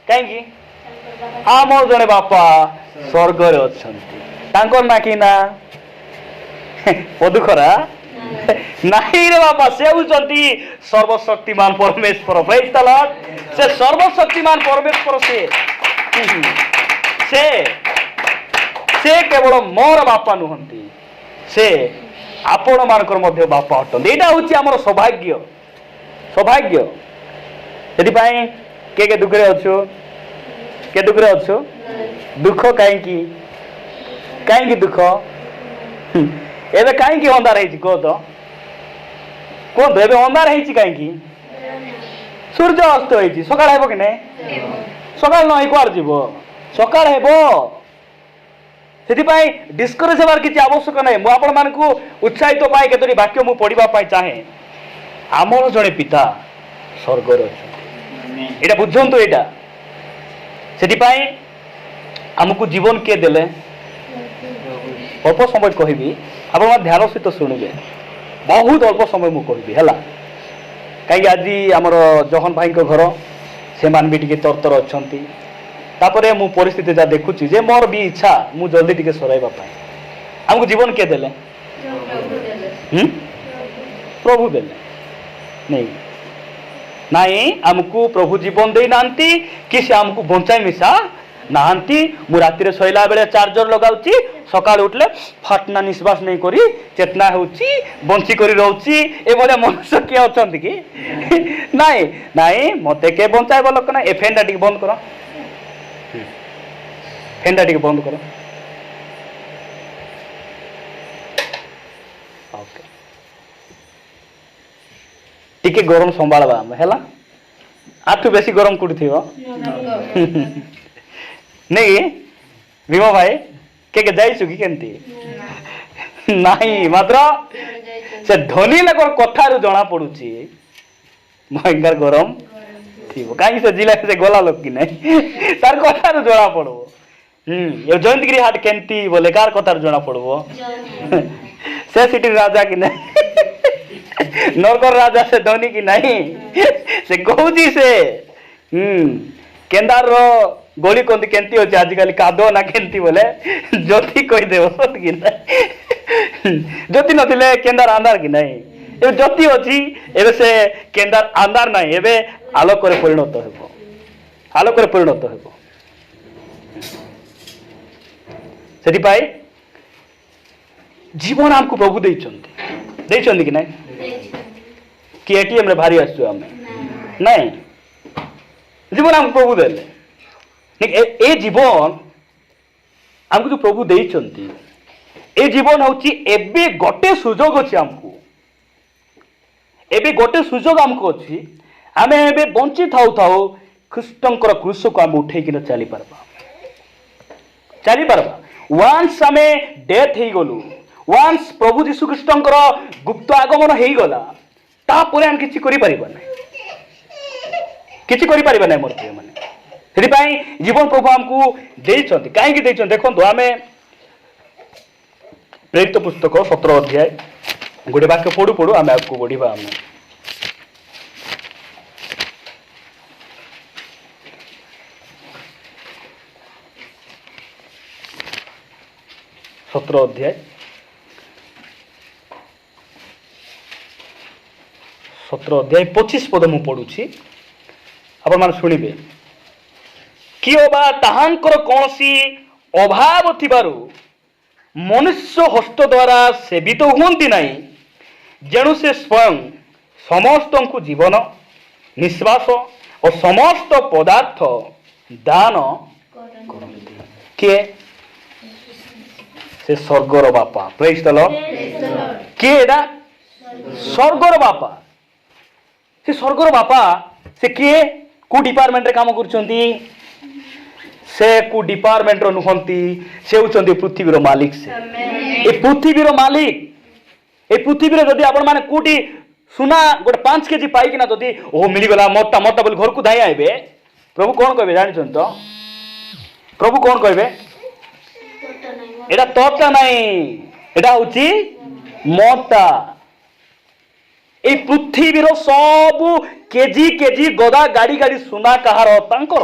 कहीं आम जड़े बापा स्वर्ग अच्छा ना कि ना पदुखरा नहीं रे बापा से होती सर्वशक्तिमान परमेश्वर प्रेज द लॉर्ड से सर्वशक्तिमान परमेश्वर से केवल मोर बापा नुहंती से आपण मानकर मध्य बापा अटंती एटा होची हमर सौभाग्य सौभाग्य सेति पई के दुखरे अछु के दुखरे अछु दुख काई दुख एबे काई अंधार है कह तो कहतु एबे अंधार है कहीं सूर्य अस्त हो सकाळ हेबो कि नहीं सकाळ न कुआर जीव सकाळ हेबो सेतिपाई डिस्करेज हेबार किछि आवश्यक नहीं मु आपण मानकु उत्साहित पाए केतोरी वाक्य मु पढिबा पाई चाहे आमर जणे पिता स्वर्ग रे अछि एटा बुझंतु एटा सेतिपाई हमकु जीवन के देले अल्प समय कहबी आप ध्यान सहित शुणुवे बहुत अल्प समय मुझे कहबी है कहीं आज आमर जहन भाई घर से भी टे तरतर अच्छा तापर मु परिस्थिति जहाँ देखुची जे मोर भी इच्छा मु जल्दी टे सराइबा आमको जीवन किए देले प्रभु देले नहीं नाई आमको प्रभु जीवन दे नांती कि से आमको बंचाई मिशा नांती मु राति शोला बेले चार्जर लगाऊची सकाल उठले फाटना निश्वास नहीं करी चेतना होची बंची करी रहउची ए भले मनुष्य के अछंती कि नाई नाई मते के बंचाइबा लोक ना ए फैनटा टिक बंद करो फैनटा टिक बंद करो ओके टिके गरम संभाळबा हैला आठु बेसी गरम कुटी थिबो नहीं भीमा भाई के जाइछु कि केंती नहीं मात्र से धनी लोक कथारू जना पड़ुची भयंकर गरम थीबो काई से जिला से गोला लोक कि नहीं तार कथारू जना पड़बो ये जयंतगिरी हाट केंती बोले कार कथारू जना पड़बो से सिटी राजा कि नहीं नरकर राजा से धनी कि नहीं से कहूजी से केंदार रो गोली कंती केंती होची आजिकल कादो ना केंती बोले ज्योति कहि देबो कि नहीं ज्योति नथिले केंदार अंधार कि नहीं ए ज्योति होची एबे से केंदार अंधार नहीं एबे आलोक रे परिणत हेबो आलोक रे परिणत हेबो सेति पाई जीवन हमको प्रभु देइछंती कि नहीं कि एटीएम रे भारी आसु हमें नहीं जीवन हमको प्रभु देले ए जीवन हमको जो प्रभु देइछंती ए जीवन होची एबे गोटे सुजोग अछि हमको एबे गोटे सुजोग हमको अछि आमे एबे बंची थाउ थाउ ख्रीष्टंकर क्रूस को हम उठे कि चली परबा वंस हमें डेथ हे गलु वंस प्रभु यीशु ख्रीष्टंकर गुप्त आगमन हे गला तापर हम किछि करि परिबा नै किछि करि परिबा नै मोर प्रिय माने सेति पई जीवन प्रभु हमको देइछंती काहे कि देइछन देखंतु आमे प्रेरित पुस्तक 17 अध्याय गोटे वाक्य पढ़ू पढ़ू आमे आपको बढ़िबा आमे 17 अध्याय 25 पद मु पढ़ुछि आपण मान सुनिबे किओबा ताहांकर कोनसी अभाव थिबारु मनुष्य हस्त द्वारा सेवित हुंती नहीं जेणु से स्वयं समस्त को जीवन निश्वास और समस्त पदार्थ दान करती के से स्वर्गर बापा प्रेज द लॉर्ड के एडा स्वर्गर बापा से स्वर्गर बापा से किए को डिपार्टमेंट रे काम करछंती से को डिपार्टमेंट रो नुहंती से होचंती पृथ्वी रो मालिक से ए पृथ्वी रो मालिक ए पृथ्वी रे जदी आपण माने कोटी सुना गोटे 5 केजी पाई कि ना जदी ओ मिली गला मोटा मोटा बोल घर को धाई आइबे प्रभु कोन कहबे जानिछन तो प्रभु कोन कहबे एडा तोटा नहीं एडा होची मोटा ए पृथ्वी रो सब केजी केजी गदा गाड़ी गाड़ी सुना कहार तांकर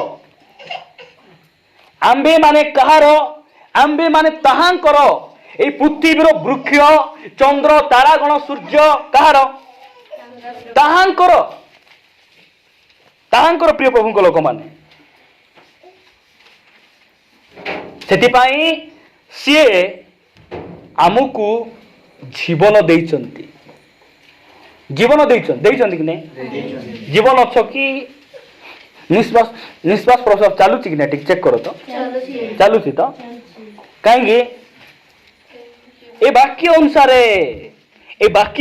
आंबे माने कहार आंबे माने ताहांकर এই পৃথিবীর বৃক্ষ চন্দ্র তারাগণ সূর্য কাহার তাহাঙ্কর ତାହାଙ୍କର ପ୍ରିୟ ପ୍ରଭୁଙ୍କ ଲୋକମାନେ ସେଥିପାଇଁ ସିଏ ଆମକୁ ଜୀବନ ଦେଇଛନ୍ତି ଦେଇଛନ୍ତି କି ନାହିଁ ଜୀବନ ଅଛ କି ନିଶ୍ୱାସ ପ୍ରଶ୍ୱାସ ଚାଲୁଛି କି ନାହିଁ ଟିକେ ଚେକ୍ କର ତ ଚାଲୁଛି ତ କାହିଁକି ଏ ବାକ୍ୟ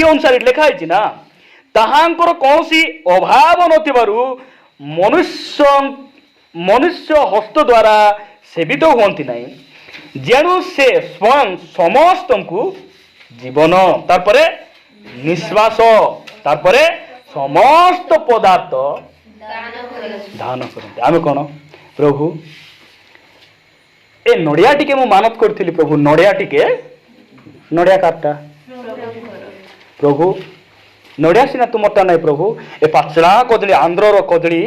ଅନୁସାରେ ଲେଖା ହେଇଛି ନା ତାହାଙ୍କର କୌଣସି ଅଭାବ ନଥିବାରୁ ମନୁଷ୍ୟ ହସ୍ତ ଦ୍ୱାରା ସେବିତ ହୁଅନ୍ତି ନାହିଁ ଯେଣୁ ସେ ସ୍ୱୟଂ ସମସ୍ତଙ୍କୁ ଜୀବନ ତାପରେ ନିଶ୍ୱାସ ତାପରେ ସମସ୍ତ ପଦାର୍ଥ ଦାନ କରନ୍ତି ଆମେ କ'ଣ ପ୍ରଭୁ ଏ ନଡ଼ିଆ ଟିକେ ମୁଁ ମାନତ କରିଥିଲି ପ୍ରଭୁ ନଡ଼ିଆ କାଠଟା ପ୍ରଭୁ ନଡ଼ିଆ ସିନା ତୁମରଟା ନାହିଁ ପ୍ରଭୁ ଏ ପାଚଳା କଦଳୀ ଆନ୍ଧ୍ରର କଦଳୀ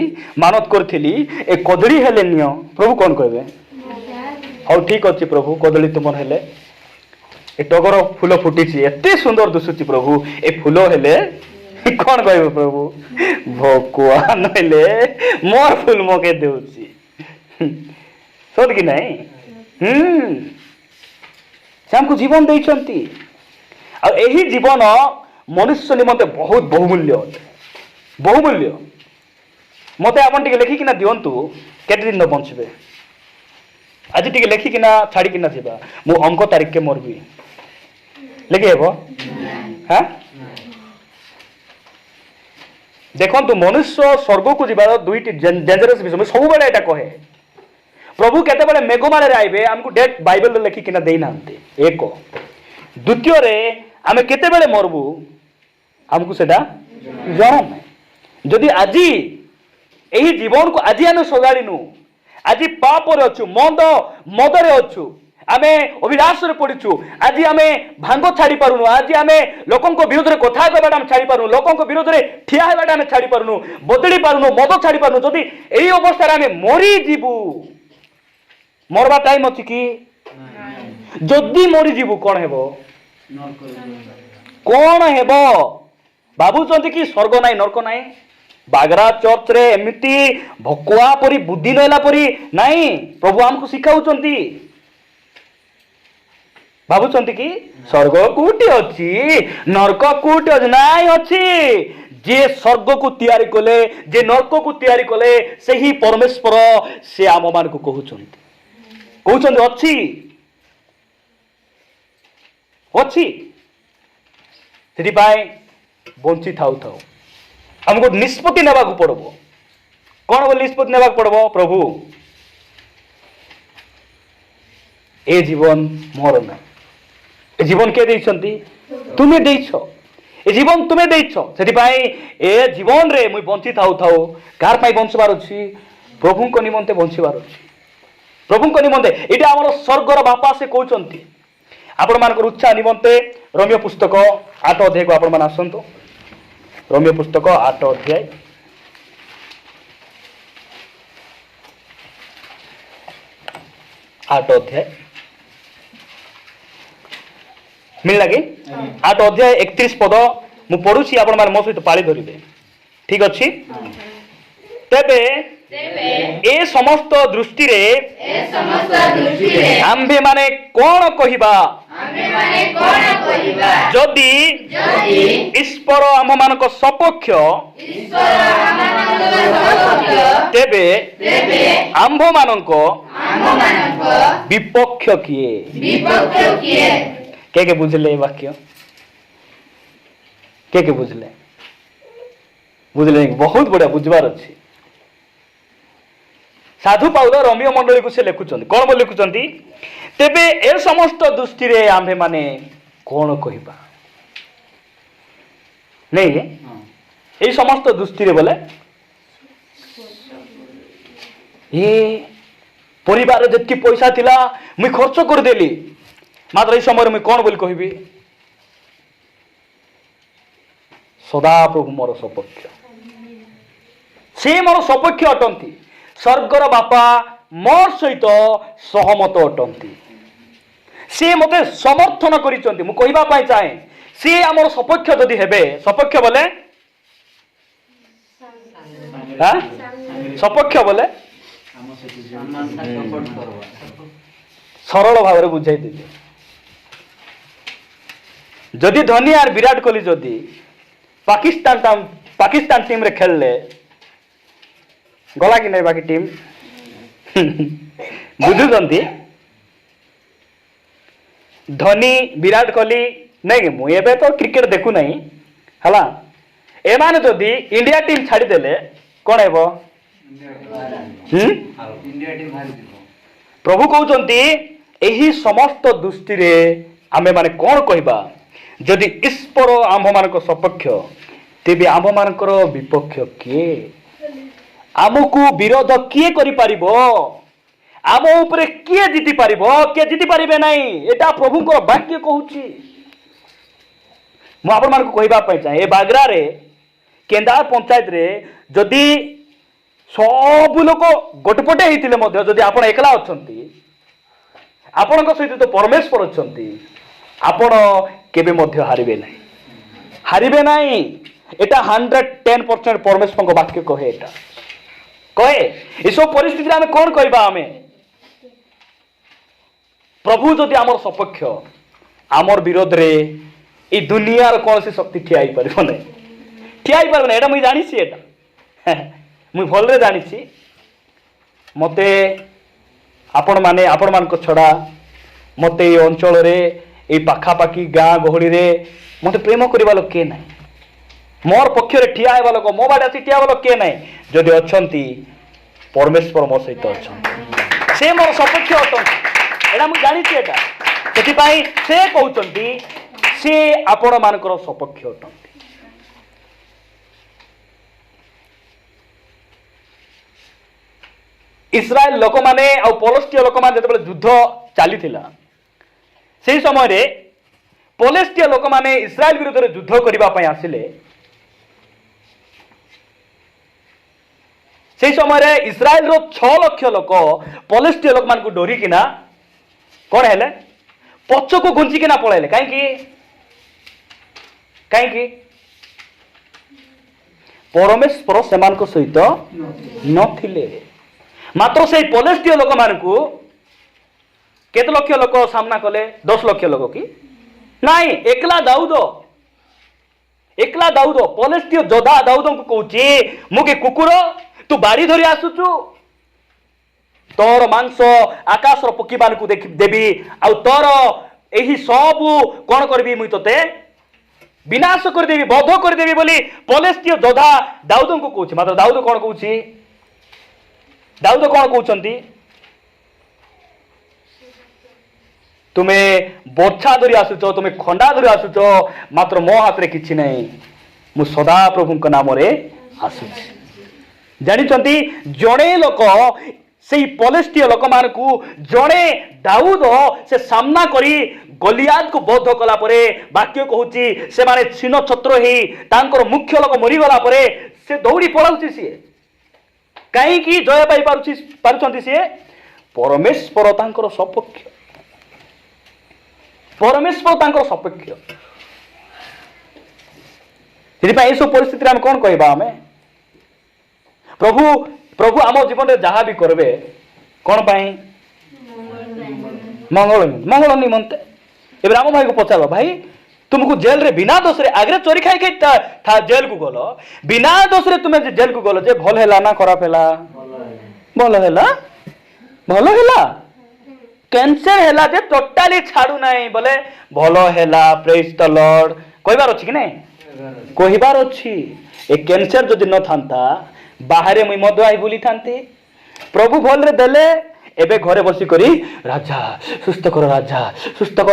ମାନତ କରିଥିଲି ଏ କଦଳୀ ହେଲେ ନିଅ ପ୍ରଭୁ କ'ଣ କହିବେ ହଉ ଠିକ ଅଛି ପ୍ରଭୁ କଦଳୀ ତୁମର ହେଲେ ଏ ଟଗର ଫୁଲ ଫୁଟିଛି ଏତେ ସୁନ୍ଦର ଦିଶୁଛି ପ୍ରଭୁ ଏ ଫୁଲ ହେଲେ କ'ଣ କହିବେ ପ୍ରଭୁ ଭଗବାନ ହେଲେ ମୋର ଫୁଲ ମକେ ଦେଉଛି ସତ କି ନାହିଁ ସେ ଆମକୁ ଜୀବନ ଦେଇଛନ୍ତି ଆଉ ଏହି ଜୀବନ ମନୁଷ୍ୟ ନିମନ୍ତେ ବହୁତ ବହୁମୂଲ୍ୟ ମତେ ଆପଣ ଟିକେ ଲେଖିକିନା ଦିଅନ୍ତୁ କେତେ ଦିନ ବଞ୍ଚିବେ ଆଜି ଟିକେ ଲେଖିକିନା ଛାଡ଼ିକିନା ଯିବା ମୁଁ ଅଙ୍କ ତାରିଖକେ ମରବି ଲେଖି ହେବ ହଁ ଦେଖନ୍ତୁ ମନୁଷ୍ୟ ସ୍ୱର୍ଗକୁ ଯିବାର ଦୁଇଟି ଡେଞ୍ଜରସ୍ ବିଷୟ ମୁଁ ସବୁବେଳେ ଏଇଟା କହେ ପ୍ରଭୁ କେତେବେଳେ ମେଘମାଳାରେ ଆଇବେ ଆମକୁ ଡେଟ୍ ବାଇବେଲରେ ଲେଖିକିନା ଦେଇନାହାନ୍ତି ଏକ ଦ୍ୱିତୀୟରେ ଆମେ କେତେବେଳେ ମରବୁ ଆମକୁ ସେଟା ଜଣା ନାହିଁ ଯଦି ଆଜି ଏହି ଜୀବନକୁ ଆଜି ଆମେ ସଜାଡ଼ିନୁ ଆଜି ପାପରେ ଅଛୁ ମଦରେ ଅଛୁ ଆମେ ଅଭିଳାଷରେ ପଡ଼ିଛୁ ଆଜି ଆମେ ଭାଙ୍ଗ ଛାଡ଼ି ପାରୁନୁ ଆଜି ଆମେ ଲୋକଙ୍କ ବିରୋଧରେ କଥା କହିବାଟା ଆମେ ଛାଡ଼ି ପାରୁନୁ ଲୋକଙ୍କ ବିରୋଧରେ ଠିଆ ହେବାଟା ଆମେ ଛାଡ଼ି ପାରୁନୁ ବଦଳି ପାରୁନୁ ମଦ ଛାଡ଼ି ପାରୁନୁ ଯଦି ଏହି ଅବସ୍ଥାରେ ଆମେ ମରିଯିବୁ ମରବା ଟାଇମ୍ ଅଛି କି ଯଦି ମରିଯିବୁ କ'ଣ ହେବ ଭାବୁଛନ୍ତି କି ସ୍ୱର୍ଗ ନାହିଁ ନର୍କ ନାହିଁ ବାଗରା ଚର୍ଚ୍ଚରେ ଏମିତି ଭକୁଆ ପରି ବୁଦ୍ଧି ନେଲା ପରି ନାହିଁ ପ୍ରଭୁ ଆମକୁ ଶିଖାଉଛନ୍ତି ଭାବୁଛନ୍ତି କି ସ୍ୱର୍ଗ କୋଉଠି ଅଛି ନର୍କ କୋଉଠି ଅଛି ନାଇଁ ଅଛି ଯିଏ ସ୍ୱର୍ଗକୁ ତିଆରି କଲେ ଯେ ନର୍କକୁ ତିଆରି କଲେ ସେହି ପରମେଶ୍ୱର ସେ ଆମମାନଙ୍କୁ କହୁଛନ୍ତି ଅଛି ସେଥିପାଇଁ ବଞ୍ଚି ଥାଉ ଆମକୁ ନିଷ୍ପତ୍ତି ନେବାକୁ ପଡିବ କ'ଣ ବୋଲି ନିଷ୍ପତ୍ତି ନେବାକୁ ପଡିବ ପ୍ରଭୁ ଏ ଜୀବନ ମୋର ନାହିଁ ଏ ଜୀବନ କିଏ ଦେଇଛନ୍ତି ତୁମେ ଦେଇଛ ଏ ଜୀବନ ତୁମେ ଦେଇଛ ସେଥିପାଇଁ ଏ ଜୀବନରେ ମୁଁ ବଞ୍ଚି ଥାଉ କାହାର ପାଇଁ ବଞ୍ଚିବାର ଅଛି ପ୍ରଭୁଙ୍କ ନିମନ୍ତେ ବଞ୍ଚିବାର ଅଛି ପ୍ରଭୁଙ୍କ ନିମନ୍ତେ ଏଇଟା ଆମର ସ୍ୱର୍ଗର ବାପା ସେ କହୁଛନ୍ତି ଆପଣମାନଙ୍କର ଉତ୍ସାହ ନିମନ୍ତେ ରୋମିଓ ପୁସ୍ତକ 8 ଅଧ୍ୟାୟକୁ ଆପଣମାନେ ଆସନ୍ତୁ ରୋମିଓ ପୁସ୍ତକ 8 ଅଧ୍ୟାୟ ମିଳିଲା କି 8 ଅଧ୍ୟାୟ 31 ପଦ ମୁଁ ପଢୁଛି ଆପଣମାନେ ମୋ ସହିତ ପାଳି ଧରିବେ ଠିକ ଅଛି ତେବେ ଏ ସମସ୍ତ ଦୃଷ୍ଟିରେ ଆମ୍ଭେ ମାନେ କ'ଣ କହିବା ଯଦି ଈଶ୍ୱର ଆମମାନଙ୍କ ସପକ୍ଷ ତେବେ ଆମ୍ଭମାନଙ୍କ ବିପକ୍ଷ କିଏ କେ ବୁଝିଲେ ଏ ବାକ୍ୟ କେ ବୁଝିଲେ ବହୁତ ବଢିଆ ବୁଝିବାର ଅଛି ସାଧୁ ପାଉଲ ରୋମିଓ ମଣ୍ଡଳୀକୁ ସେ ଲେଖୁଛନ୍ତି କ'ଣ ବୋଲି ଲେଖୁଛନ୍ତି ତେବେ ଏ ସମସ୍ତ ଦୃଷ୍ଟିରେ ଆମ୍ଭେ ମାନେ କ'ଣ କହିବା ନାଇଁ এই সমস্ত দৃষ্টিরে বলে পরিবার যেতকি পয়সা লা মুই খরচ করেদেলি মাত্র এই সময় মুই কোণ বলি কহিবি সদাপ্রভু মোর সপক্ষ সে মোর সপক্ষ অটন্তি স্বর্গর বাপা मोर सहित सहमत अटंती सी मते समर्थन करिसंती मु कहबा पाई चाहे सी हमर सपक्ष जदि हेबे सपक्ष बोले हां सपक्ष बोले सरल भाव बुझाई देबे जदि धोनी और विराट कोहली जदि पाकिस्तान टीम रे खेलले गला कि नहीं बाकी टीम बुझुंती धोनी विराट कोहली नहीं मुझे तो क्रिकेट देखु नहीं हला एमाने जदि इंडिया टीम छाड़ी देले कौन हेबो प्रभु कहउचंती एही समस्त दृष्टि रे आमे माने कौन कहबा जदि ईश्वर आम्भ मानक सपक्ष तेबे आम्भ मानकर विपक्ष किए आमको विरोध किए करि पारिबो आम उपरे किए जीति पारिबो किए जीति पारिबे नहीं एटा प्रभुंकर वाक्य कहूची मु आपण मानक कहबा पय चाहे ए बागरा रे केंदार पंचायत रे जदि सब लोक गोटपटे हेतिले मध्ये जदि आपण एकला अछंती आपणक सहित तो परमेश्वर अछंती आपण केबे मध्ये हारिबे नहीं एटा 110% परमेश्वर वाक्य कहे एटा कहे ये सब परिस्थिति आम कौन कहबा आमे प्रभु जदि आमर सपक्ष आमर विरोध रे ई दुनियार कौन सी शक्ति ठिया ही पारिबो नै एटा मुई जानिछि एटा मुई भल रे जानिछि मते आपण मानक छड़ा मते ए अंचल रे ए पाखापाखी गाँ गहली रे मते प्रेम करबा लोक के नाही मोर पक्ष रे ठिया हेबा लोक मो बाडे आसी ठिया हेबा लोक के नाही जदि अछंती परमेश्वर मो सहित अछंती से मोर सपक्ष अछंती एटा मु जानिछि एटा सेति पई से कहउचंती से आपण मानकर सपक्ष अछंती इस्राएल लोक माने आ पलस्तीय लोक माने जते युद्ध चलीथिला से समय रे पलस्तीय लोक माने इस्राएल विरुद्ध रे युद्ध करबा पई आसिले से समय रे इस्राएल रो 6 लाख लोक पलस्तीय लोक मान को डोरी किना कोन हेले पछ को गुंजी किना पळेले काई परमेश्वर सेमान को सहित नथिले मात्र से पलस्तीय लोक मान को केते लक्ष लोक सामना कले 10 लाख लोक की नहीं एकला दाऊद पलस्तीय जोधा दाऊद को कहूची मुके कुकुर तू बाड़ी धरी आसुचु तोर मांस आकाश पक्षी मान को देवी आ तोर एही सब कौन करबी मुई तोते विनाश कर देवी बध कर देवी बोली पलस्तीय जोधा दाऊद को कहूची मात्र दाऊद कौन कहूची दाऊद कौन कहउचंती तुमे बोछा धरी आसुच तुमे खंडा धरी आसुच मात्र मो हाथ रे किछि नहीं मु सदा प्रभु को नाम रे आसुच जानिचंती जणे लोक से पलस्तीय लोक मान को जणे दाऊद से सामना करी गलियात को बद्ध कला परे वाक्य कहूची से माने छिन्न छत्र ही तांकर मुख्य लोक मरी गला परे से दौड़ी पळाउची सी कहीं जय पाई पारुछंती सी परमेश्वर तांकर सपक्ष ये सब परिस्थिति आम कौन कहबा आमे प्रभु आम जीवन में जहाँ भी करबे कौन पाई मंगल निमंते ए राम भाई को पचार भाई तुमको जेल रे बिना दोष रे आगरे चोरी खाई था जेल को गलो बिना दोष रे तुम्हें जेल को गलो जे भल हैला ना खराब हैला भल हैला कैंसर हैला जे टोटाली छाड़ू नाही बोले भल हैला प्रेज द लॉर्ड कहबार अछि कि नहीं कहबार अछि ए कैंसर जदि न थांता बाहरे मुई मद आई बुली थांती प्रभु भल रे देले एबे घरे बसी करी राजा सुस्थ करो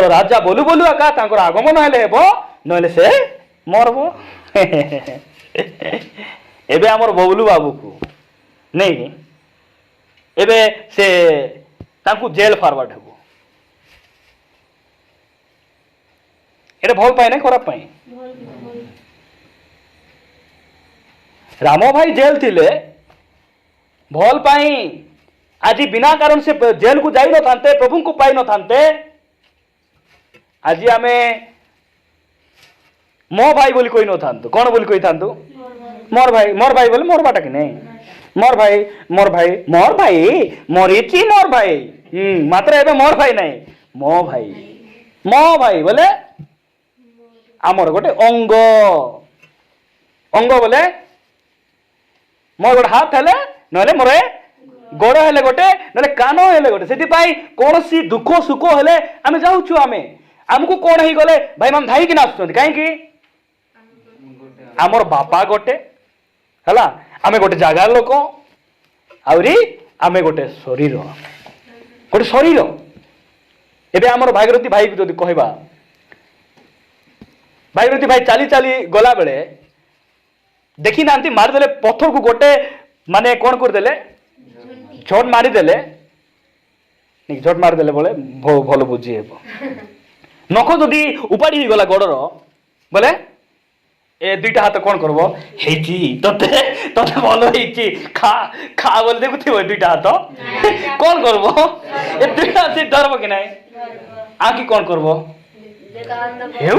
राजा बोलू बोलू आका तांकर आगमन हेले हेबो नहले से मरबो एबे हमर बबलू बाबू को नहीं एबे से तांकु जेल फॉरवर्ड हेबो एटा भल पाए ना खराब पाए राम भाई जेल थिले भल पाई आज बिना कारण से जेल को जाई न थांते, प्रभु को पाई न थांते। आज आमे मो भाई बोली कोई न थांतु, कौन बोली कोई थांतु? मोर भाई बोले मोर बाटा कि नहीं, मोर भाई मोरीची मोर भाई। मात्र एबे मोर भाई नहीं, मो भाई बोले आमर गोटे अंग बोले मोर गोटे हाथ हेले नले मोर गोड़ हेले गोटे नले कान हेले गोटे, से कौन सी दुख सुख हेले आमे जाऊछु। आमको कौन ही गले भाई मान धाई कि आसुचंती कहीं आमर बापा गोटे हला, आमे गोटे जगार लोक आउरी आमे गोटे शरीर एबे आमर भागीरथी भाई को जदि कहबा, भागीरथी भाई चाली चाली गला बेले देखी नांती मारिदेले पत्थर को गोटे माने कौन करदेले झट मारिदेले, झट मारिदेले बोले भल बुझी हेब। नख जदि उपाड़ी गला गोड़र बोले ए दुईटा हाथ कौन करबो हेची तते तते भलो हेची खा खा बोल देखुथिबो दुईटा हाथ कौन करबो ए दुईटा से डरबो कि नाही आकी कौन करबो हेउ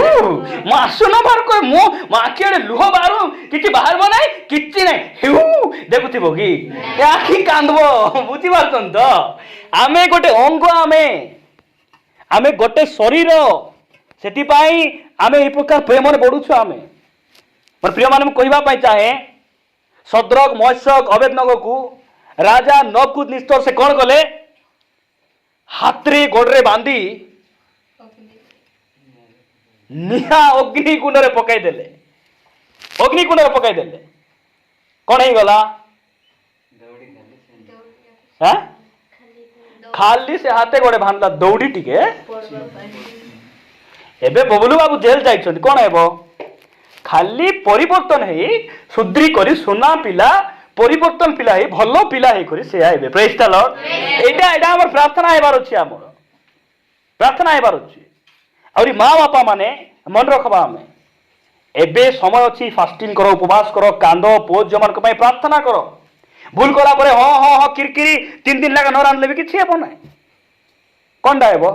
म आसु न बार को मो आखिरे लुह बारू किछि बाहरबो नाही किछि नाही हेउ देखुथिबो कि ए आखि कांदबो बुझी पारछन तो आमे गोटे अंग आमे गोटे शरीर सेति पाई आमे ए प्रकार प्रेम ने बढुछु। आमे पर प्रिय मान कहवाई चाहे सद्रक महेशक अबेदनगो को राजा नकुद निस्तर से कौन कले हाथरे गोड़े बांधी निहा अग्निकुंड रे पकाई देले, अग्निकुंड रे पकाई देले कौन ही गला खाली से हाथे गोड़े बांधला दौड़ी टिके एबे बबलू बाबू जेल जाइछन कौन हेबो खाली परिवर्तन है सुधरी करी सुना पिला परिवर्तन पिला है भलो पिला है करी से आइबे। Praise the Lord. एटा हमर प्रार्थना हेबार अछि, हमर प्रार्थना हेबार अछि। और माँ बापा माने मन रखबा हमें एबे समय अछि फास्टिंग करो, उपवास करो, कांदो पोज जमन को पई प्रार्थना करो। भूल कला परे ह किरकिरी 3 दिन लगा न रांधले भी किछि हेबो नै, कोनडा हेबो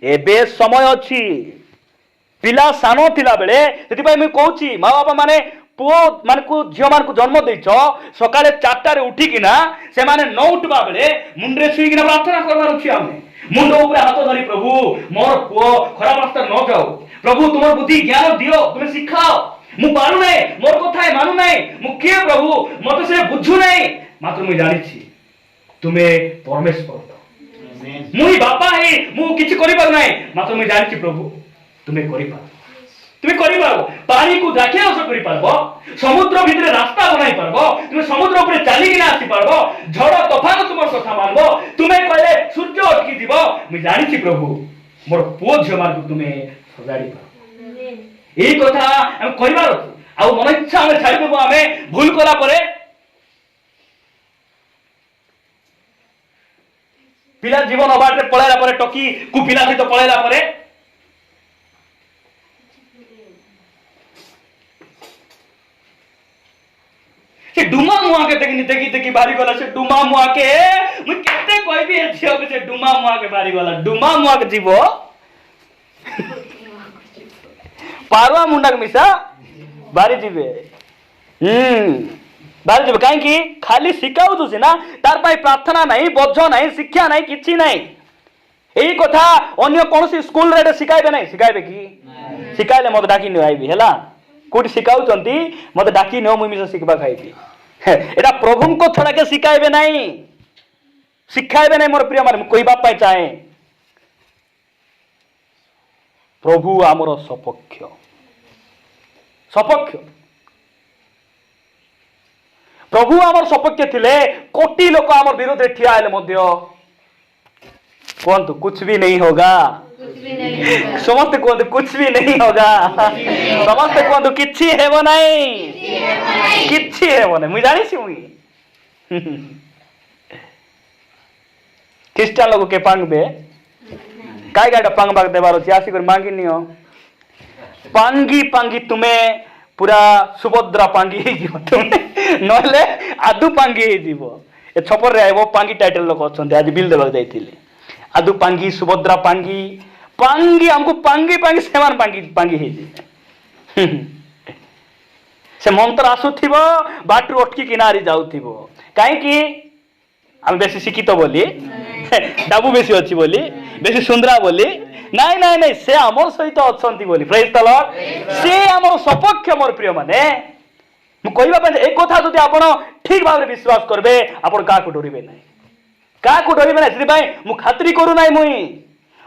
एबे समय अछि। पिला सानो थिला बेले सेति मैं कहूँ माँ बापा माने पुओ मान को झील मान को जन्म देछ सकाले 4टारे उठिकिना से माने न उठवा बेले मुंडे शुईकिना प्रार्थना करबार अछि। आमे मुंड ऊपर हाथ धरी प्रभु मोर पुओ खराब रास्ता न जाओ, प्रभु तुमर बुद्धि ज्ञान दियो, तुम सिखाओ, मु पारु नै मोर कथा मानु नै, मु के प्रभु मते से बुझु नै, मात्र मु जानि छी तुमे परमेश्वर मुई बापा है मु किछि करि पार नै, मात्र मु जानि छी प्रभु तुम्हें पानी को दाखिया रस करि पारबो, समुद्र भितरे रास्ता बनाई पारबो, तुमे समुद्र ऊपर चली किना आसी पारबो, झड़ तूफान तुमर कथा मानबो, तुमे कहले सूर्य अटकी दिबो, मु जानि छी प्रभु मोर पुओ झियो मार को तुमे सजाड़ी पारबो। एई कथा हम कहबार आ मन इच्छा हम छाड़ी देबो। हमें भूल कला परे पिला जीवन अबाट रे पळाइला परे टकी को पिला सहित पळाइला परे से डुमा मुआ के देखी बारी गला, से डुमा मुआ के मु केते कहबी ए झियो के से डुमा मुआ के बारी गला, डुमा मुआ के जीवो पारवा मुंडा के मिसा बारी जीवे बारी जीवे काहे कि खाली सिखाउ तुसी ना तार पाई प्रार्थना नहीं, बोझ नहीं, शिक्षा नहीं, किछि नहीं। एई कथा अन्य कोनोसी स्कूल रे सिखाइबे नहीं, सिखाइबे कि सिखाइले मते डाकी न आइबी हैला कोठी सिखाउचंती मते डाकी न मुई मिसा सिखबा खाइबी एटा प्रभु को छड़ा के सिखाइबे नहीं, सिखाइबे नहीं। मोर प्रिय माने कहबा पाई चाहे प्रभु आमर सपक्ष सपक्ष प्रभु आमर सपक्ष थिले कोटी लोक आमर विरोध रे ठिया आइले मध्य कहतु कुछ भी नहीं होगा, समस्त कहतु कुछ भी नहीं होगा, समस्त कहतु किछि हेबो नहीं, किछि हेबो नहीं। मुई जानि छि मुई ख्रिस्टान लोग के पांगबे काय गाडा पांगबाक देबार अछि आसी कर मांगी नियो पांगी पांगी तुम्हें पूरा सुभद्रा पांगी हे जीव तुमे नले आदु पांगी हे जीव ए छपर रे आइबो पांगी टाइटल लोक अछंती आज बिल देबा जाइथिले आदु पांगी सुभद्रा पांगी पांगी हमको पांगी पांगी सेमान पांगी पांगी हे जे से मंत्र आसुथिबो बाटू अटकी किनारी जाउथिबो काहे कि हम बेसी शिक्षित बोली डाबू बेसी अच्छी बोली बेसी सुंदरा बोली नाई नाई नाई से आमर सहित अछंती बोली प्रेज द लॉर्ड से आमर सपक्ष मोर प्रिय माने मु कहबा पे एक कथा जदि आपण ठीक भाबरे विश्वास करबे आपण का को डरिबे नै का को डरिबे नै सिधि भाई मु खात्री करू नै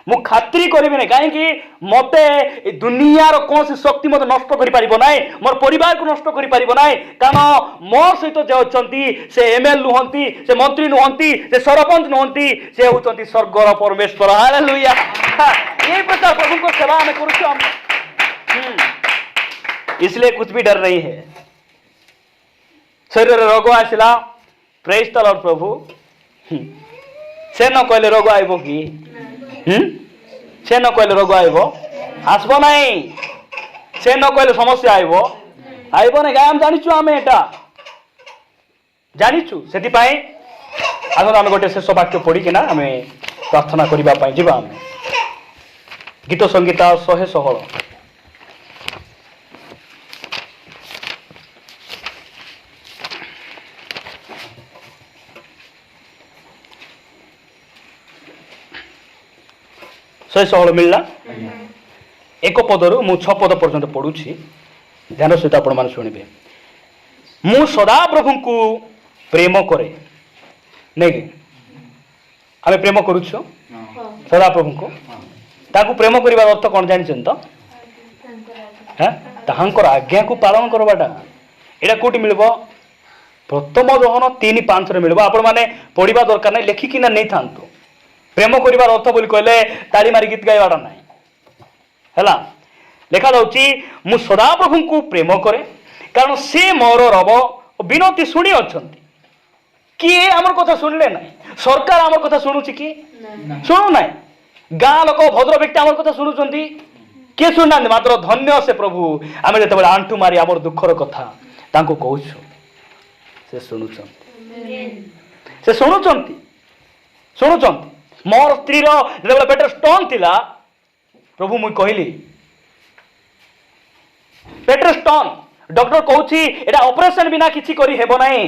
मु खात्री करिबे नै काहे कि मते ए दुनिया रो कोन से शक्ति मते नष्ट करि परिबो नै मोर परिवार को नष्ट करि परिबो नै कारण मोर सहित जे अछंती से एमएल नुहंती से मंत्री नुहंती से सरपंच नुहंती से होचंती स्वर्गर परमेश्वर हालेलुया ये प्रकार प्रभु को सेवा में करू हम इसलिए कुछ भी डर नहीं है शरीर रोग आसला प्रेज द लॉर्ड प्रभु से न कहले रोग आइबो कि से न कहले रोग आइबो आसबो नहीं से न कहले समस्या आइबो आइबो नहीं हम जानिछु आमे एटा जानिछु सेति पाई आगो हम गोटे शेष वाक्य पढ़ी कि ना हमें प्रार्थना करिबा पाई जिबा हम गीत संगीता 116 116 मिलला एक पदरु मु 6 पद पर्यंत पढ़ुछि ध्यान सहित आपण मान सुनिबे मु सदा प्रभु को प्रेम करे नहीं कि आमे प्रेम करूछु सदा प्रभु को ताकू प्रेम करिबा अर्थ कोन जानिछन तो हां ताहांकर आज्ञा को पालन करबाटा एडा कोठी मिलबो प्रथम जोहन 3:5 रे मिलबो आपण माने पढिबा दरकार नै लेखि किना नै थांतो प्रेम करिबार अर्थ बोली कहले ताली मारी गीत गाइबाटा नै हैला लेखा जाउची मु सदा प्रभु को प्रेम करे कारण से मोर रब विनती सुनी अछंती किए आमर कथा सुनले नै सरकार आमर कथा सुनुची कि सुनु नै गाँ लोक भद्र व्यक्ति आमर कथा शुणुंट किए शुणुना मात्र धन्य से प्रभु आम जो आंठू मारी आम दुखर कथा कहूँ से शुणुंट मोर स्त्री जो पेट स्टोन थिला प्रभु मुई कहली पेट स्टोन डॉक्टर कहूँ एटा ऑपरेशन बिना किसी करी हेबो नहीं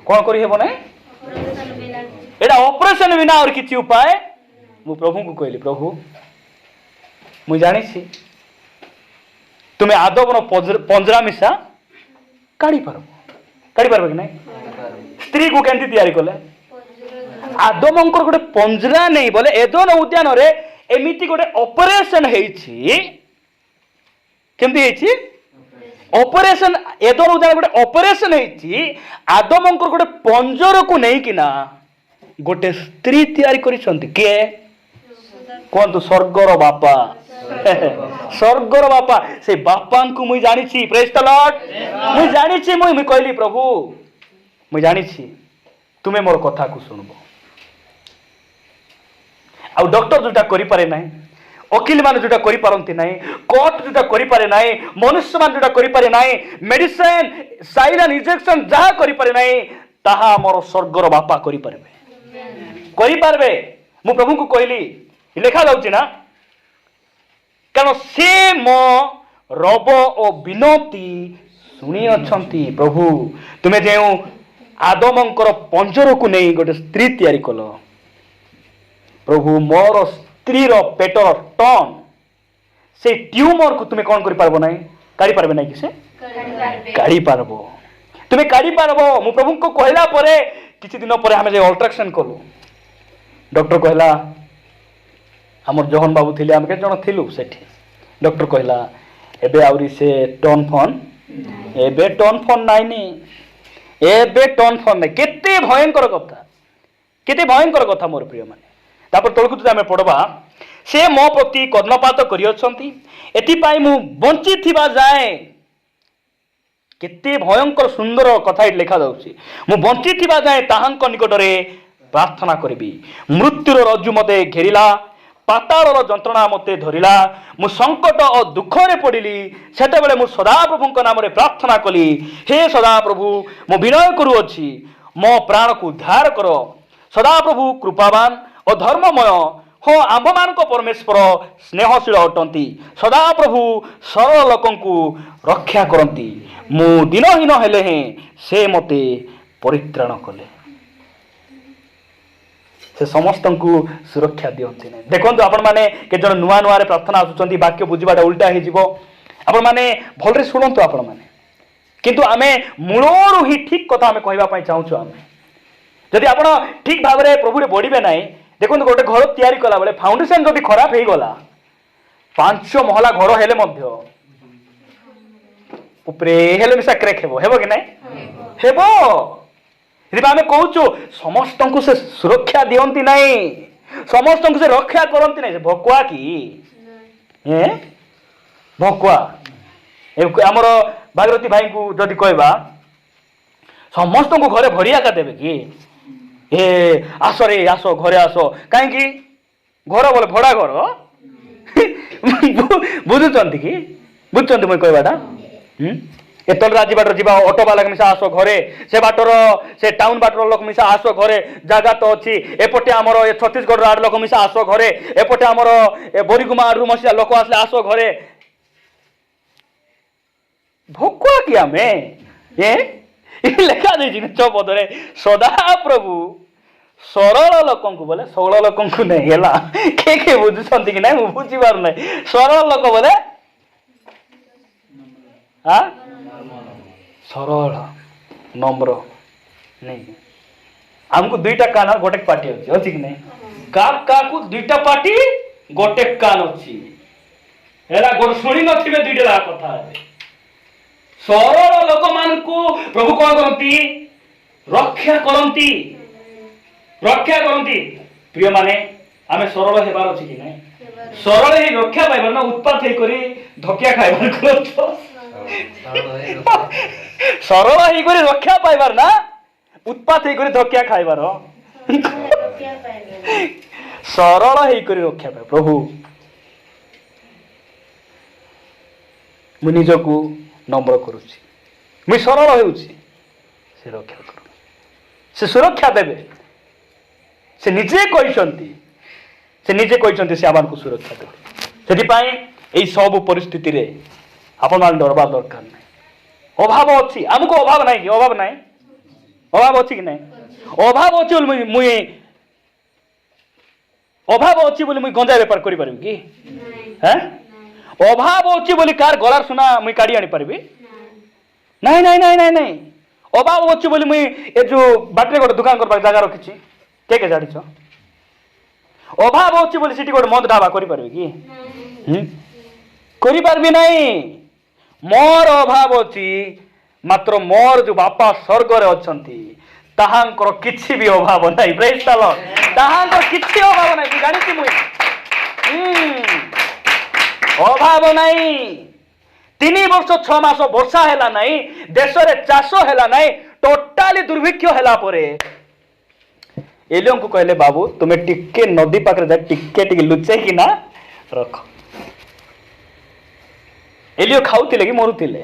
कौन करी हेबो नहीं एटा ऑपरेशन बिना और किसी उपाय मु प्रभु को कहली प्रभु मुई जानी तुम्हें आदवन पंजरा मिशा काढ़ी पार कि नहीं स्त्री को केंती तैयारी कले आदमंकर गोटे पंजरा नहीं बोले एदन उद्यान रे एमिति गोटे ऑपरेशन हेछि केमती हेछि ऑपरेशन एदन उद्यान गोटे ऑपरेशन हेछि आदमंकर गोटे पंजर को नहीं किना गोटे स्त्री तैयारी करिसंती के कहतु स्वर्गर बापा स्वर्गर बापा से बापा को मुई जानी प्रेज द लॉर्ड मुई जानी मुई कहली प्रभु मुई जानी तुम्हें मोर कथा को सुनबो आ डॉक्टर जोटा करि पारे नाही वकील मान जोटा करि पारंती नाही कोर्ट जोटा करि पारे नाही मनुष्य मान जोटा करि पारे नाही मेडिसिन साइलेंट इंजेक्शन जहा करि पारे नाही ताहा मोर स्वर्गर बापा करि पारबे मु प्रभु को कहली लेखा जाउची ना कारण से मो रब ओ विनती सुनी अछंती प्रभु तुम्हें जे आदमंकर पंजर को नहीं गोटे स्त्री तैयारी कल प्रभु मोर स्त्री रो पेटर टन से ट्यूमर को तुम्हें कौन करि पारबो नहीं काढ़ी पारबे नहीं कि से काढ़ी पारबो तुम्हें काढ़ी पारबो मु प्रभु को कहला परे किछि दिन परे हमें जे अल्ट्रासाउंड कलु डॉक्टर कहला हमर जहन बाबू थिले हम के जण थिलु सेठी डॉक्टर कहला एबे आउरी से टन फोन एबे टन फोन नाइनी एबे टन फोन नै केते भयंकर कथा मोर प्रिय माने तापर तळकु जदि हमें पढबा से मो प्रति कर्णपात करि अछंती एति पाई मु बंची थिबा जाए केते भयंकर सुंदर कथा लेखा जाउची मु बंची थिबा जाए ताहांक निकटरे प्रार्थना करिबी मृत्युर रज्जु मते घेरिला पाताळर जंत्रणा मते धरिला मु संकट और दुख रे पड़िली सेते बेले मु सदा प्रभु नाम रे प्रार्थना कली हे सदा प्रभु मु विनय करूअछि मो प्राण को उद्धार कर। सदाप्रभु कृपावान और धर्ममय हो आम्भमान परमेश्वर स्नेहशील अटंती। सदाप्रभु सरल लोकंकु रक्षा करती। मु दिनहीन हेले हैं से मते परित्राण कले। से समस्त को सुरक्षा दियंती नहीं। देखो आपण मैंने के जन नुआ नुआ प्रार्थना आसुचंती वाक्य बुझीबाटा उल्टा हो आपण मैंने भलरे शुणु आपण मैंने किंतु आमे मूलरू ही ठीक कथा आमे कहबा पई चाहूछु। आमे जदि आपण ठीक भाव में प्रभु रे बढ़िबे नाही देखो गोटे घर तैयारी कला बेले फाउंडेशन जदि खराब हो गला 5 महला घर हेले मध्य उपरे हेले मिसा क्रेक हेबो कि नाही हेबो। आम कहूँ समस्त को से सुरक्षा दियंती नहीं समस्त को से रक्षा करती नहीं भकुआ कि भकुआ आमर भागीरथी भाई को जदि कहबा समस्त को घरे भरिया का देवे कि आस रे आस घरे आस कहीं घर बोले भड़ा घर बुझुंट कि बुझुंट मुझे कहवाटा एतल राजी बाटर जीवा ऑटो वाला मिसा आसो घरे से बाटर से टाउन बाटर लोक मिसा आसो घरे जगह तो अच्छी एपटे आमर छत्तीसगढ़ आड़ लोक मिसा आसो घरे एपटे आमर बोरीगुमा आड़ू मसीहा लोक आसले आसो घरे भकुआ कि आमे लेखा दे चौपदरे सदा प्रभु सरल लोक बोले सरल लोक नहीं है के बुझुंट कि ना बुझी पार ना सरल लोक बोले हाँ सरल नम्र नहीं हमको दुईटा कान गोटे पार्टी अच्छी कि नहीं का को दुईटा पार्टी गोटे कान अच्छी गोटे शुणी नथिबे दुईटा कथा सरल लोक मान को प्रभु कौन करती रक्षा करती प्रिय माने आमे सरल हेबार अछि कि नहीं सरल ही रक्षा पाइबार ना उत्पात हे करी धकिया खाइबार को सरल ही करी रक्षा पाइबार ना उत्पात ही करी धकिया खाइबार सरल ही करी रक्षा पाइ प्रभु मु निजको नम्र करूची मु सरल होउची से रक्षा कर से सुरक्षा देबे से निजे कहते से आम को सुरक्षा देते से सब परिस्थिति रे आपण मान डरबार दरकार नहीं अभाव अच्छी आमको अभाव नहीं कि अभाव अच्छी कि नहीं अभाव अच्छी बोली मुई अभाव अच्छी बोली मुई गंजा बेपार करि परिबि कि हैं अभाव अच्छी बोली कार गलार सुना मुई काढ़ी आनी पारिबि नहीं नहीं नहीं नहीं नहीं अभाव अच्छी बोली मुई ए जो बाटरे गोटे दुकान करबा जगह रखिछि के जानिछ अभाव अच्छी बोली सिटी गोटे मद ढाबा करि परिबि कि करि पारबि नहीं मोर अभाव अच्छी मात्र मोर जो बापा स्वर्ग रे अछंती ताहांकर किछि भी अभाव नहीं प्रेज द लॉर्ड ताहांकर किछि अभाव नहीं जानिछि मुई अभाव नहीं 3 वर्ष 6 मास वर्षा हैला नहीं देश रे चाष हैला नहीं टोटाली दुर्भिक्ष हैला परे एलियों को कहले बाबू तुम्हें टिके नदी पाखरे जा टिके लुचे कि ना रख एलियो खाउतिले कि मरुतिले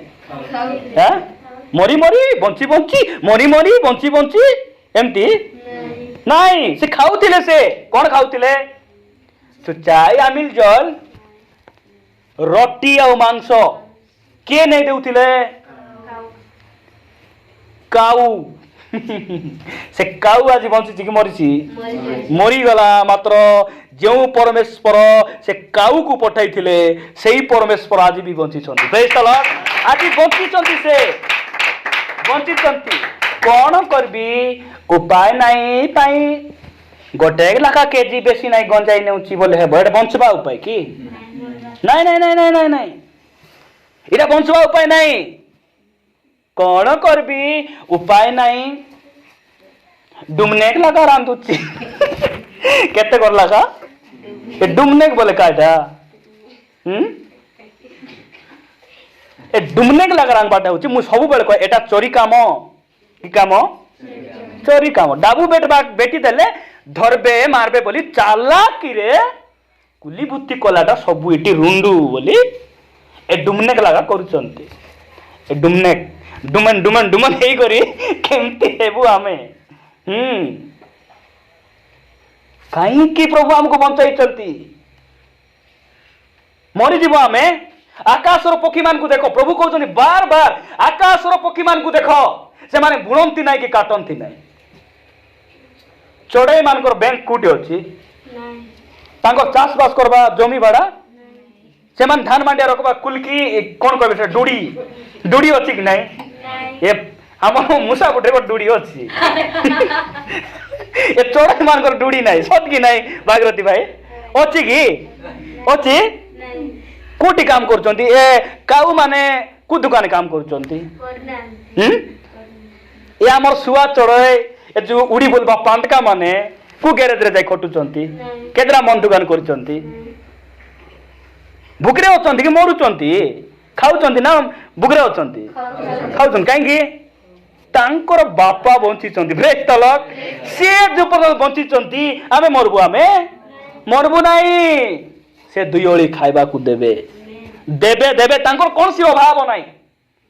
हैं मरी मरी बंची बंची मरी मरी बंची बंची एमती नहीं से खाउतिले से कौन खाउतिले चाय आमिल जल रोटी और मांस किए नहीं देउतिले काऊ से काऊ आज बंची कि मरी मरीगला मात्र जो परमेश्वर से काऊ को पठाई थिले सेही परमेश्वर आज भी बंची प्रेज द लॉर्ड आज बंची से बंची कौन करबी उपाय नहीं पाई गोटे लाखा केजी बेसी नहीं गंजाई नेउची बोले हे बड़ बंचबा उपाय की नहीं नहीं नहीं नहीं नहीं नहीं इरा बंचबा उपाय नहीं कौन करबी उपाय नहीं डुमनेक लगा रांधुची केते कर लगा ए डुमनेक बोले काटा ए डुमनेक लगा रांध बाटा होची मु सब बेले कह एटा चोरी काम की काम चोरी काम डाबू बेटी देले धरबे मारबे बोली चालाकी रे कुली बुत्ती कलाटा सब एटी रुंडू बोली ए डुमनेक लगा करूचंती ए डुमनेक डुमन डुमन डुमन हेई करी केमती हेबु आमे कहीं प्रभु आमको बंचाई मरीज आम आकाशर पक्षी मान देख प्रभु कहते बार बार आकाशर पक्षी मान देख से माने बुणती ना कि काटती ना चढ़ई मान बैंक कोटी अच्छी चाष बास करवा जमी भाड़ा से धान मांडिया रखा कुलकी कौन कहे डुड़ी डुड़ी अच्छी कि नहीं ये आम मूषा पटे डुड़ी अच्छी ये चढ़ई मान डुड़ी ना सत कि नहीं भागीरथी भाई अच्छी कि अच्छी कोटी काम कर काऊ माने को दुकान काम कर आमर शुआ चढ़ई जो उड़ी बोलवा पांडका माने को गैरेज रे जाई खटुचंती केदरा मन दुकान करचंती भुकरे अछंती कि मरुचंती खाउचंती ना भुकरे अछंती खाउचंती काहेकि तांकर बापा बंचिचंती प्रेज द लॉर्ड से जो पर बंचिचंती आमे मरबु नाही से दुई ओळी खाइबा को देबे देबे देबे तांकर कोन सी अभाव नाही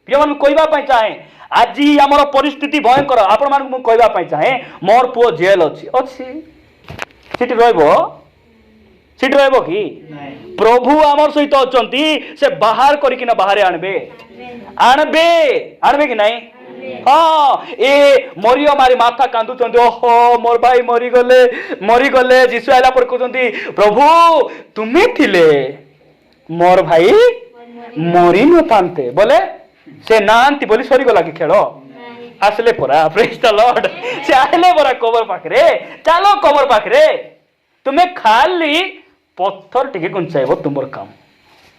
प्रिय मन कहबा पई चाहे आज आमर परिस्थिति भयंकर आपण मान कहबा चाहे मोर पुओ जेल अच्छी अच्छी सीट रहबो कि प्रभु आमर सहित अछंती से बाहर करिकिना बाहर आनबे आनबे आनबे कि नहीं हाँ ए मरियो मारी माथा कांदुचंती ओहो मोर भाई मरी गले जीसु आइला पर कहउचंती प्रभु तुमे थिले मोर भाई मरी न थांते बोले से नांती बोली सरी गला कि खेल आसले परा प्रेज द लॉर्ड से आइले परा कबर पाखरे चलो कबर पाखरे तुमे खाली पत्थर टिके गुंचाइबो तुमर काम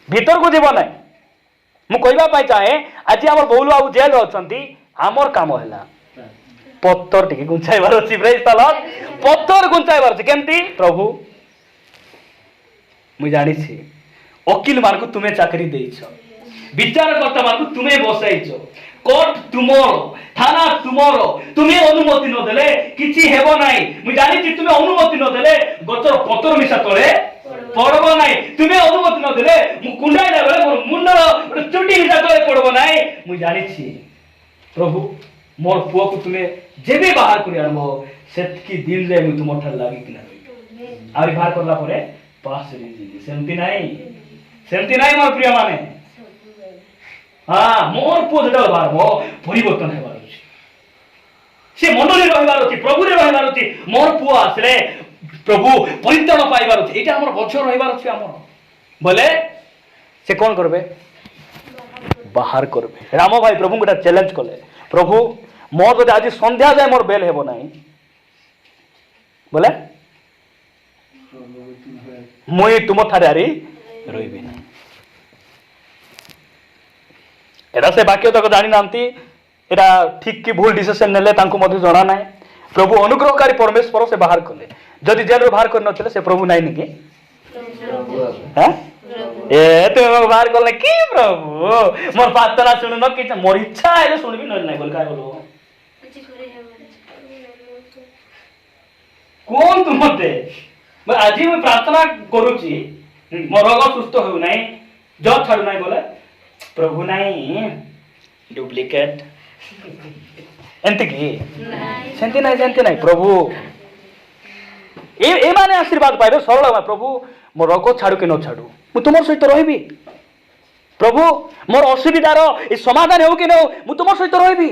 भीतर को जीव ना मु कहबा चाहे आज आम बौलू बाबू जेल अछंती आमर काम है पत्थर टिके गुंचाइबार अछि प्रेज द लॉर्ड पत्थर गुंचाइबार अछि केमती प्रभु मु जानि छी वकील मान को तुमे चाकरी देइछ विचारकर्ता मान को तुमे बसाइछ कोर्ट तुमर थाना तुमर तुमे अनुमति न देले किछि हेबो नाही मु जानि छी तुमे अनुमति न देले गचर पत्थर मिसा तळे पड़बो नाही तुमे अनुमति न देले मु कुंडाइला बेले मोर मुंडर चुटी मिसा तळे पड़बो नाही मु जानि छी प्रभु मोर पुओ को तुमे जेबे बाहर करि आनबो सेतकी दिन रे मु तुम ठार लागि किना आरि बाहर करला परे पास रे जी सेमती नाही मोर प्रिय माने हाँ मोर पुओ जेटा बाहर मो परिवर्तन हेबार अछि से मंडली रहबार अछि प्रभु रे रहबार अछि मोर पुओ आसले प्रभु परित्राण पाइबार अछि एटा हमर बच्चा रहबार अछि हमर बोले से कोन करबे बाहर करबे राम भाई प्रभु गोटा चैलेंज कले प्रभु मोर जदि आज संध्या जाए मोर बेल हेबो नाही बोले मुई तुम ठारे आरी रहिबे नाही एटा से बाकी तक जानी नांती एटा ठीक की भूल डिसीजन नेले तांको मधे जणा नाही प्रभु अनुग्रहकारी परमेश्वर से बाहर कले जदि जेल रे बाहर कर नचले से प्रभु नाही निके हैं ए तुम बाहर करले की प्रभु मोर प्रार्थना सुनु न कि मोर इच्छा है सुनबी न नाही बोल काय बोलो कोन तुमते मैं आज मैं प्रार्थना करूची मोर रोग सुस्थ हो नाही जब छाडू नाही बोले प्रभु नाही डुप्लिकेट एंती की सेंती नाही प्रभु ए माने आशीर्वाद पाइबे सरल प्रभु मोर रोग छाडू के न छाडू मु तुमर सहित रहिबी प्रभु मोर असुविधार ए समाधान हो कि न मु तुमर सहित रहिबी